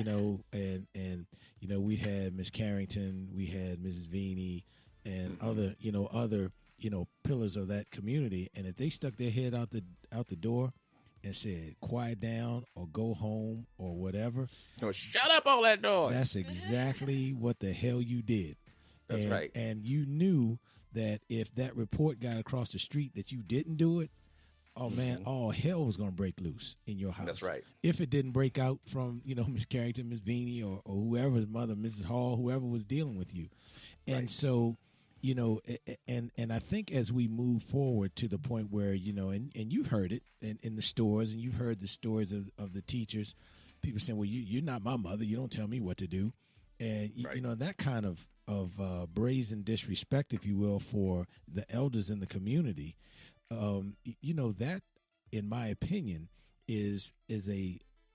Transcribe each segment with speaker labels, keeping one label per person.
Speaker 1: and we had Miss Carrington, we had Mrs. Veeney, and
Speaker 2: Mm-hmm.
Speaker 1: other pillars of that community, and if they stuck their head out the door and said quiet down or go home or whatever,
Speaker 2: No, shut up all that noise.
Speaker 1: that's exactly what the hell you did.
Speaker 2: That's right.
Speaker 1: And you knew that if that report got across the street that you didn't do it, oh man,
Speaker 2: Mm-hmm.
Speaker 1: all hell was going to break loose in your house.
Speaker 2: That's right.
Speaker 1: If it didn't break out from, Miss Carrington, Miss Veeney, or whoever's mother, Mrs. Hall, whoever was dealing with you. And
Speaker 2: Right.
Speaker 1: so, and I think as we move forward to the point where, and you've heard it in the stores, and you've heard the stories of the teachers, people saying, well, you're not my mother. You don't tell me what to do. And,
Speaker 2: Right.
Speaker 1: that kind of brazen disrespect, if you will, for the elders in the community, that, in my opinion, is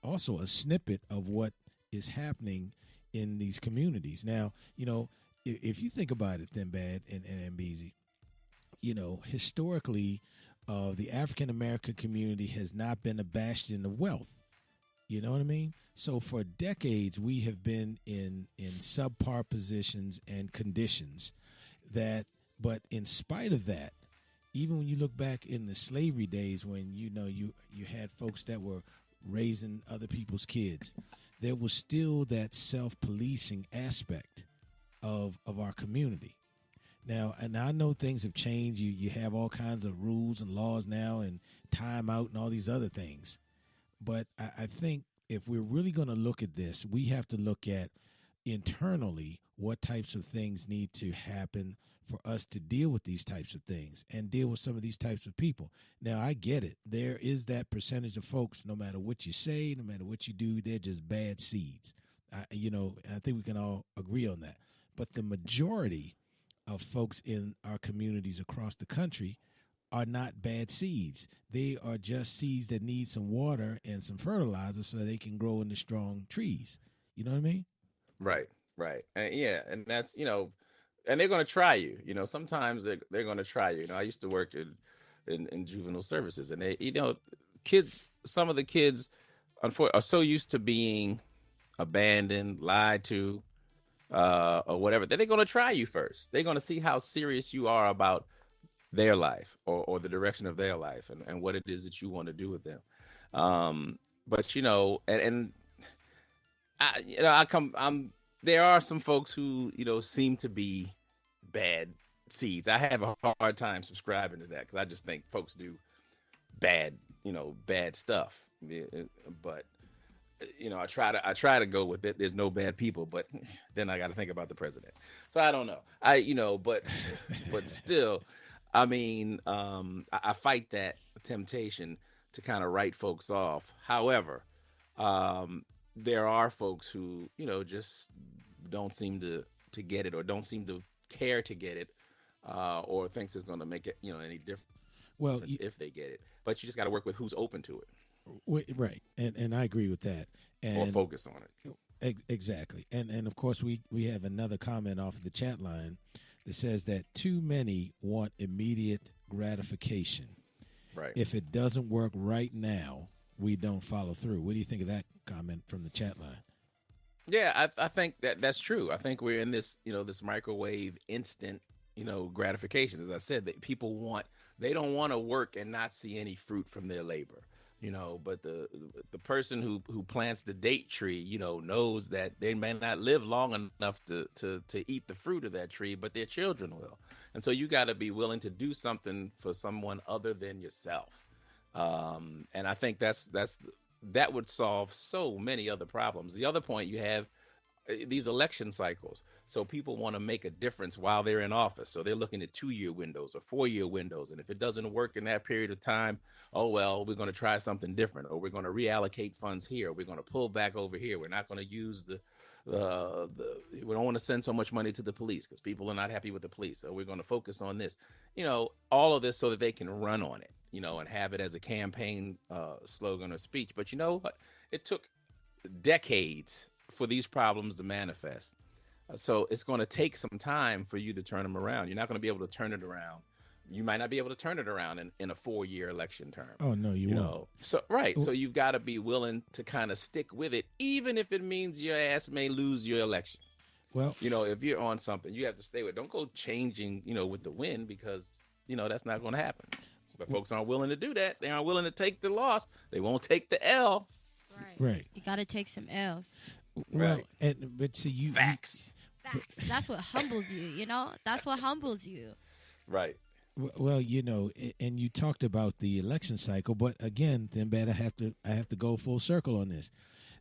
Speaker 1: also a snippet of what is happening in these communities. Now, if you think about it, then Bad and Beezy, historically, the African American community has not been a bastion of wealth. You know what I mean? So for decades, we have been in subpar positions and conditions but in spite of that, even when you look back in the slavery days when, you had folks that were raising other people's kids, there was still that self-policing aspect of our community. Now, and I know things have changed. You have all kinds of rules and laws now and time out and all these other things. But I think if we're really going to look at this, we have to look at internally what types of things need to happen for us to deal with these types of things and deal with some of these types of people. Now, I get it. There is that percentage of folks, no matter what you say, no matter what you do, they're just bad seeds. And I think we can all agree on that. But the majority of folks in our communities across the country are not bad seeds. They are just seeds that need some water and some fertilizer so they can grow into strong trees. You know what I mean?
Speaker 2: Right. Right. And yeah, and that's, and they're going to try you. Sometimes they're going to try you. I used to work in juvenile services, and they, kids, some of the kids, unfortunately, are so used to being abandoned, lied to, or whatever, that they're going to try you first. They're going to see how serious you are about their life or the direction of their life and what it is that you want to do with them. But and there are some folks who, seem to be bad seeds. I have a hard time subscribing to that because I just think folks do bad, bad stuff. But I try to go with it. There's no bad people, but then I got to think about the president. So I don't know. But still, I mean, I fight that temptation to kind of write folks off. However, there are folks who, just don't seem to get it or don't seem to care to get it, or thinks it's going to make it, any difference
Speaker 1: Well,
Speaker 2: if they get it. But you just got to work with who's open to it
Speaker 1: right, and I agree with that.
Speaker 2: or
Speaker 1: And
Speaker 2: focus on it.
Speaker 1: exactly, and of course we have another comment off of the chat line that says that too many want immediate gratification.
Speaker 2: Right.
Speaker 1: If it doesn't work right now, we don't follow through. What do you think of that comment from the chat line?
Speaker 2: Yeah, I think that's true. I think we're in this, this microwave instant, gratification. As I said, that they don't want to work and not see any fruit from their labor. But the person who plants the date tree, knows that they may not live long enough to eat the fruit of that tree, but their children will. And so you got to be willing to do something for someone other than yourself. And I think that would solve so many other problems. The other point you have these election cycles. So people want to make a difference while they're in office. So they're looking at 2-year windows or 4-year windows. And if it doesn't work in that period of time, oh, well, we're going to try something different, or we're going to reallocate funds here. We're going to pull back over here. We're not going to use we don't want to send so much money to the police because people are not happy with the police. So we're going to focus on this, all of this so that they can run on it, and have it as a campaign slogan or speech. But you know what? It took decades for these problems to manifest. So it's going to take some time for you to turn them around. You're not going to be able to turn it around You might not be able to turn it around in a 4-year election term.
Speaker 1: Oh no, you won't.
Speaker 2: So right.
Speaker 1: Well,
Speaker 2: So you've got to be willing to kind of stick with it, even if it means your ass may lose your election.
Speaker 1: well,
Speaker 2: If you're on something, you have to stay with. Don't go changing, with the wind, because that's not going to happen. But folks aren't willing to do that. They aren't willing to take the loss. They won't take the L.
Speaker 1: right.
Speaker 3: You got to take some L's.
Speaker 1: Well,
Speaker 2: Right.
Speaker 1: but see,
Speaker 2: Facts.
Speaker 3: Facts. That's what humbles you, That's what humbles you.
Speaker 2: Right.
Speaker 1: Well, and you talked about the election cycle, but again, then bad. I have to go full circle on this.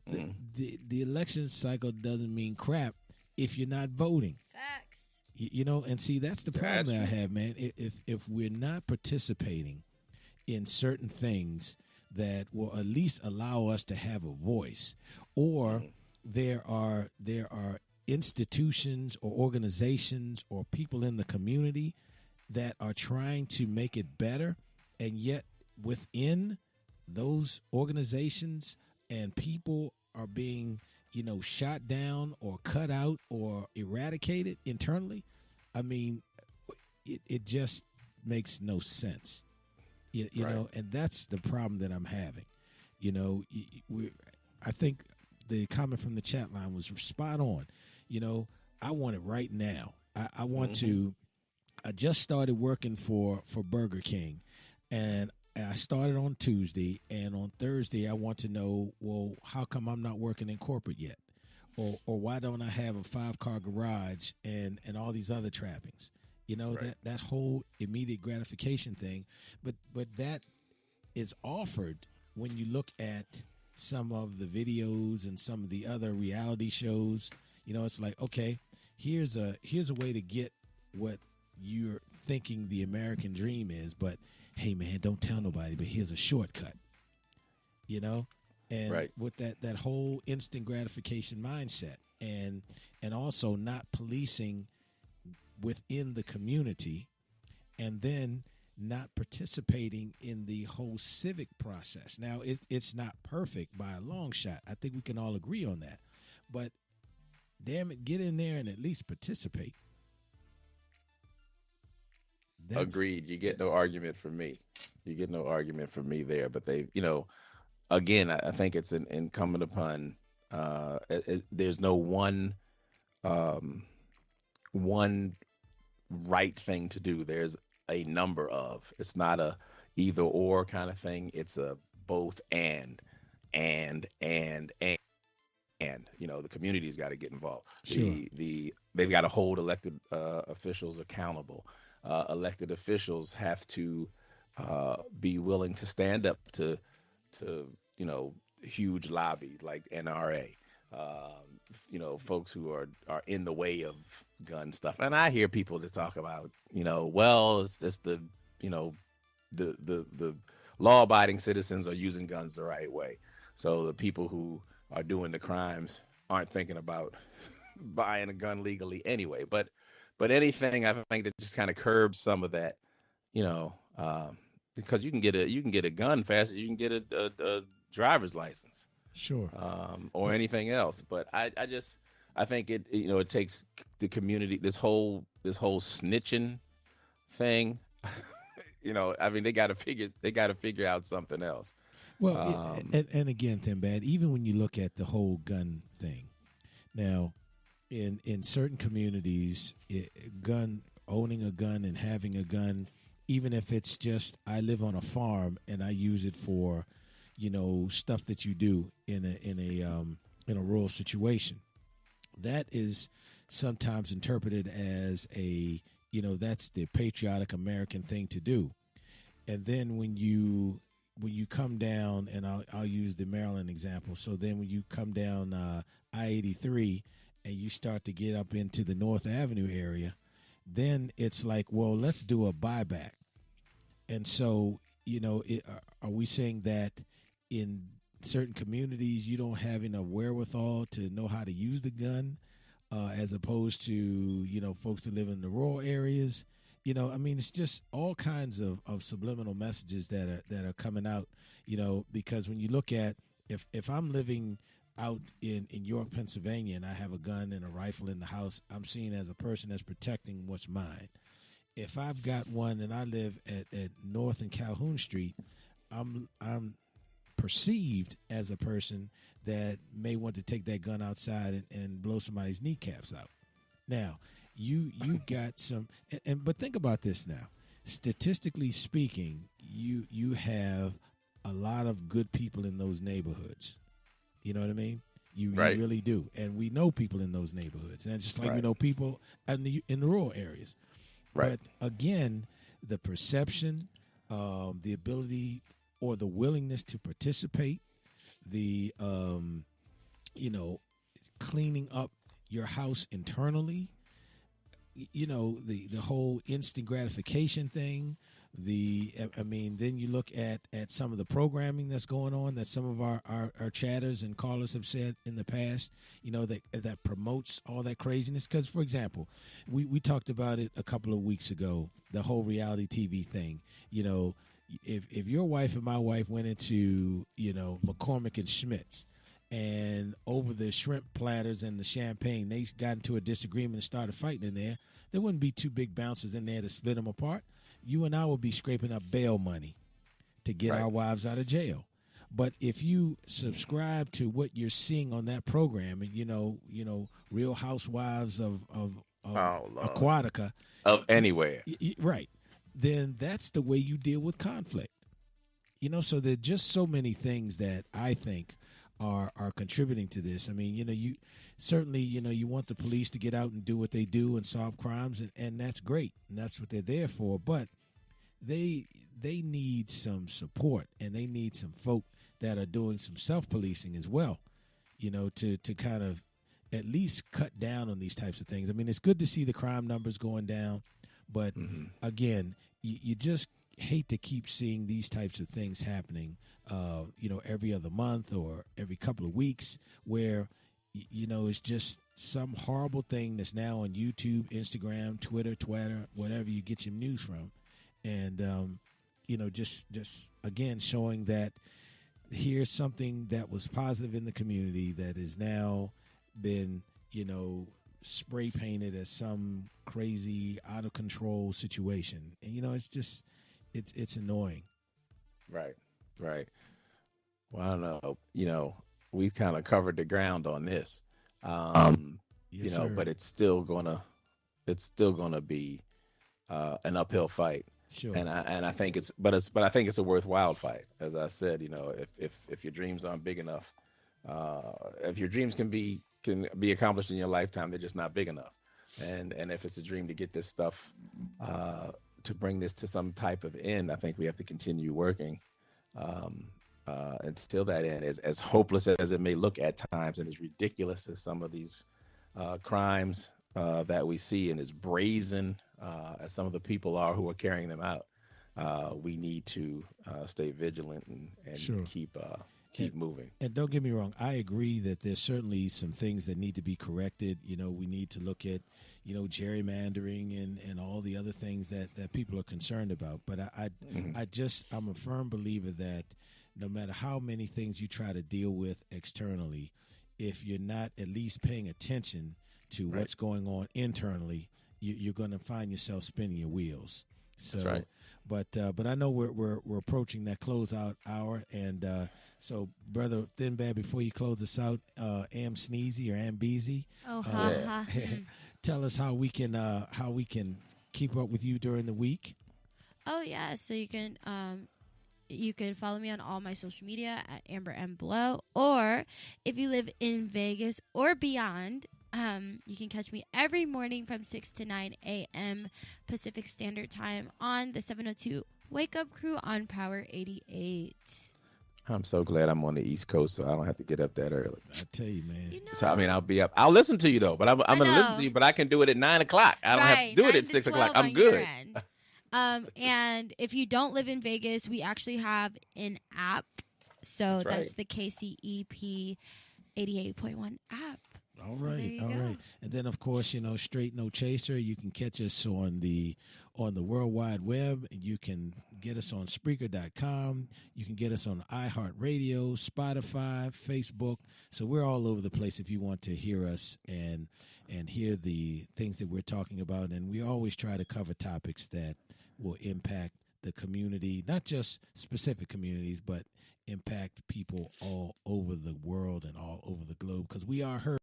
Speaker 1: The election cycle doesn't mean crap if you're not voting.
Speaker 3: Facts.
Speaker 1: And see, that's the problem
Speaker 2: That's
Speaker 1: that I
Speaker 2: true.
Speaker 1: have, man. If we're not participating in certain things that will at least allow us to have a voice, or there are institutions or organizations or people in the community that are trying to make it better, and yet within those organizations and people are being shot down or cut out or eradicated internally. I mean, it just makes no sense. You
Speaker 2: Right.
Speaker 1: know, and that's the problem that I'm having. I think the comment from the chat line was spot on. I want it right now. I want to. I just started working for Burger King, and I started on Tuesday, and on Thursday I want to know, well, how come I'm not working in corporate yet? Or why don't I have a 5-car garage and all these other trappings?
Speaker 2: Right.
Speaker 1: That whole immediate gratification thing, but that is offered when you look at some of the videos and some of the other reality shows. It's like, okay, here's a way to get what you're thinking the American dream is, but hey man, don't tell nobody, but here's a shortcut. And
Speaker 2: Right.
Speaker 1: with that whole instant gratification mindset, and also not policing within the community, and then not participating in the whole civic process. Now, it's not perfect by a long shot. I think we can all agree on that. But damn it, get in there and at least participate.
Speaker 2: Agreed. You get no argument from me. You get no argument from me there. But again, I think it's incumbent upon. There's no one right thing to do. There's a number of. It's not a either or kind of thing. It's a both and. The community's got to get involved.
Speaker 1: Sure.
Speaker 2: They've got to hold elected officials accountable. Elected officials have to be willing to stand up to huge lobby like NRA. Folks who are in the way of gun stuff. And I hear people that talk about, well, it's just the law-abiding citizens are using guns the right way. So the people who are doing the crimes aren't thinking about buying a gun legally anyway. But anything, I think, that just kind of curbs some of that, because you can get a gun fast as you can get a driver's license.
Speaker 1: Sure.
Speaker 2: Or anything else. But I think it takes the community, this whole snitching thing. They got to figure out something else.
Speaker 1: Well, and again, Thimbad, even when you look at the whole gun thing, now, in certain communities, owning a gun and having a gun, even if it's just I live on a farm and I use it for, stuff that you do in a rural situation, that is sometimes interpreted as that's the patriotic American thing to do. And then when you come down, and I'll use the Maryland example. So then when you come down I-83 and you start to get up into the North Avenue area, then it's like, well, let's do a buyback. And so, are we saying that in certain communities you don't have enough wherewithal to know how to use the gun, as opposed to, folks that live in the rural areas? It's just all kinds of subliminal messages that are coming out, because when you look at, if I'm living out in York, Pennsylvania, and I have a gun and a rifle in the house, I'm seen as a person that's protecting what's mine. if I've got one and I live at North and Calhoun Street, I'm perceived as a person that may want to take that gun outside and blow somebody's kneecaps out. Now, you've got some, but think about this now. Statistically speaking, you have a lot of good people in those neighborhoods. You know what I mean? You really do, and we know people in those neighborhoods, and just like we know people in the rural areas.
Speaker 2: Right.
Speaker 1: But again, the perception, the ability or the willingness to participate, the cleaning up your house internally, the whole instant gratification thing. Then you look at some of the programming that's going on that some of our chatters and callers have said in the past, that promotes all that craziness. Because, for example, we talked about it a couple of weeks ago, the whole reality TV thing. If your wife and my wife went into, McCormick and Schmidt's, and over the shrimp platters and the champagne, they got into a disagreement and started fighting in there, there wouldn't be two big bouncers in there to split them apart. You and I will be scraping up bail money to get our wives out of jail. But if you subscribe to what you're seeing on that program, Real Housewives of Aquatica,
Speaker 2: of anywhere,
Speaker 1: right? Then that's the way you deal with conflict. So there are just so many things that I think are contributing to this. I mean, you certainly, you want the police to get out and do what they do and solve crimes, and that's great, and that's what they're there for. But they need some support, and they need some folk that are doing some self-policing as well, to kind of at least cut down on these types of things. I mean, it's good to see the crime numbers going down, but again, you just hate to keep seeing these types of things happening, every other month or every couple of weeks, where, it's just some horrible thing that's now on YouTube, Instagram, Twitter, whatever you get your news from. And, just again, showing that here's something that was positive in the community that has now been, spray painted as some crazy, out of control situation. And, it's just, it's annoying.
Speaker 2: Right. Well, I don't know. We've kind of covered the ground on this,
Speaker 1: yes, sir.
Speaker 2: but it's still gonna be an uphill fight.
Speaker 1: Sure.
Speaker 2: And I think I think it's a worthwhile fight. As I said, if your dreams aren't big enough, if your dreams can be accomplished in your lifetime, they're just not big enough. And if it's a dream to get this stuff, to bring this to some type of end, I think we have to continue working until that end. As hopeless as it may look at times, and as ridiculous as some of these crimes that we see, and as brazen as some of the people are who are carrying them out, we need to stay vigilant and
Speaker 1: sure.
Speaker 2: keep moving.
Speaker 1: And don't get me wrong, I agree that there's certainly some things that need to be corrected. We need to look at, gerrymandering and all the other things that people are concerned about. But I'm a firm believer that no matter how many things you try to deal with externally, if you're not at least paying attention to what's going on internally, you're going to find yourself spinning your wheels. So,
Speaker 2: that's right.
Speaker 1: But I know we're approaching that closeout hour, and so brother Thinbad, before you close us out, Am Sneezy or Am Beezy, tell us how we can keep up with you during the week.
Speaker 3: Oh yeah, so you can follow me on all my social media at Amber M Blow, or if you live in Vegas or beyond, you can catch me every morning from 6 to 9 a.m. Pacific Standard Time on the 702 Wake Up Crew on Power 88.
Speaker 2: I'm so glad I'm on the East Coast, so I don't have to get up that early.
Speaker 1: I tell you, man.
Speaker 2: So I'll be up. I'll listen to you though, but I'm going to listen to you. But I can do it at 9 o'clock. I don't have to do it at 6 o'clock. I'm good.
Speaker 3: And if you don't live in Vegas, we actually have an app. So that's the KCEP 88.1 app.
Speaker 1: All
Speaker 3: So there
Speaker 1: right,
Speaker 3: you
Speaker 1: all
Speaker 3: go.
Speaker 1: right. And then of course, Straight No Chaser, you can catch us on the World Wide Web, and you can get us on Spreaker.com. You can get us on iHeartRadio, Spotify, Facebook. So we're all over the place if you want to hear us and hear the things that we're talking about. And we always try to cover topics that will impact the community, not just specific communities, but impact people all over the world and all over the globe, because we are heard.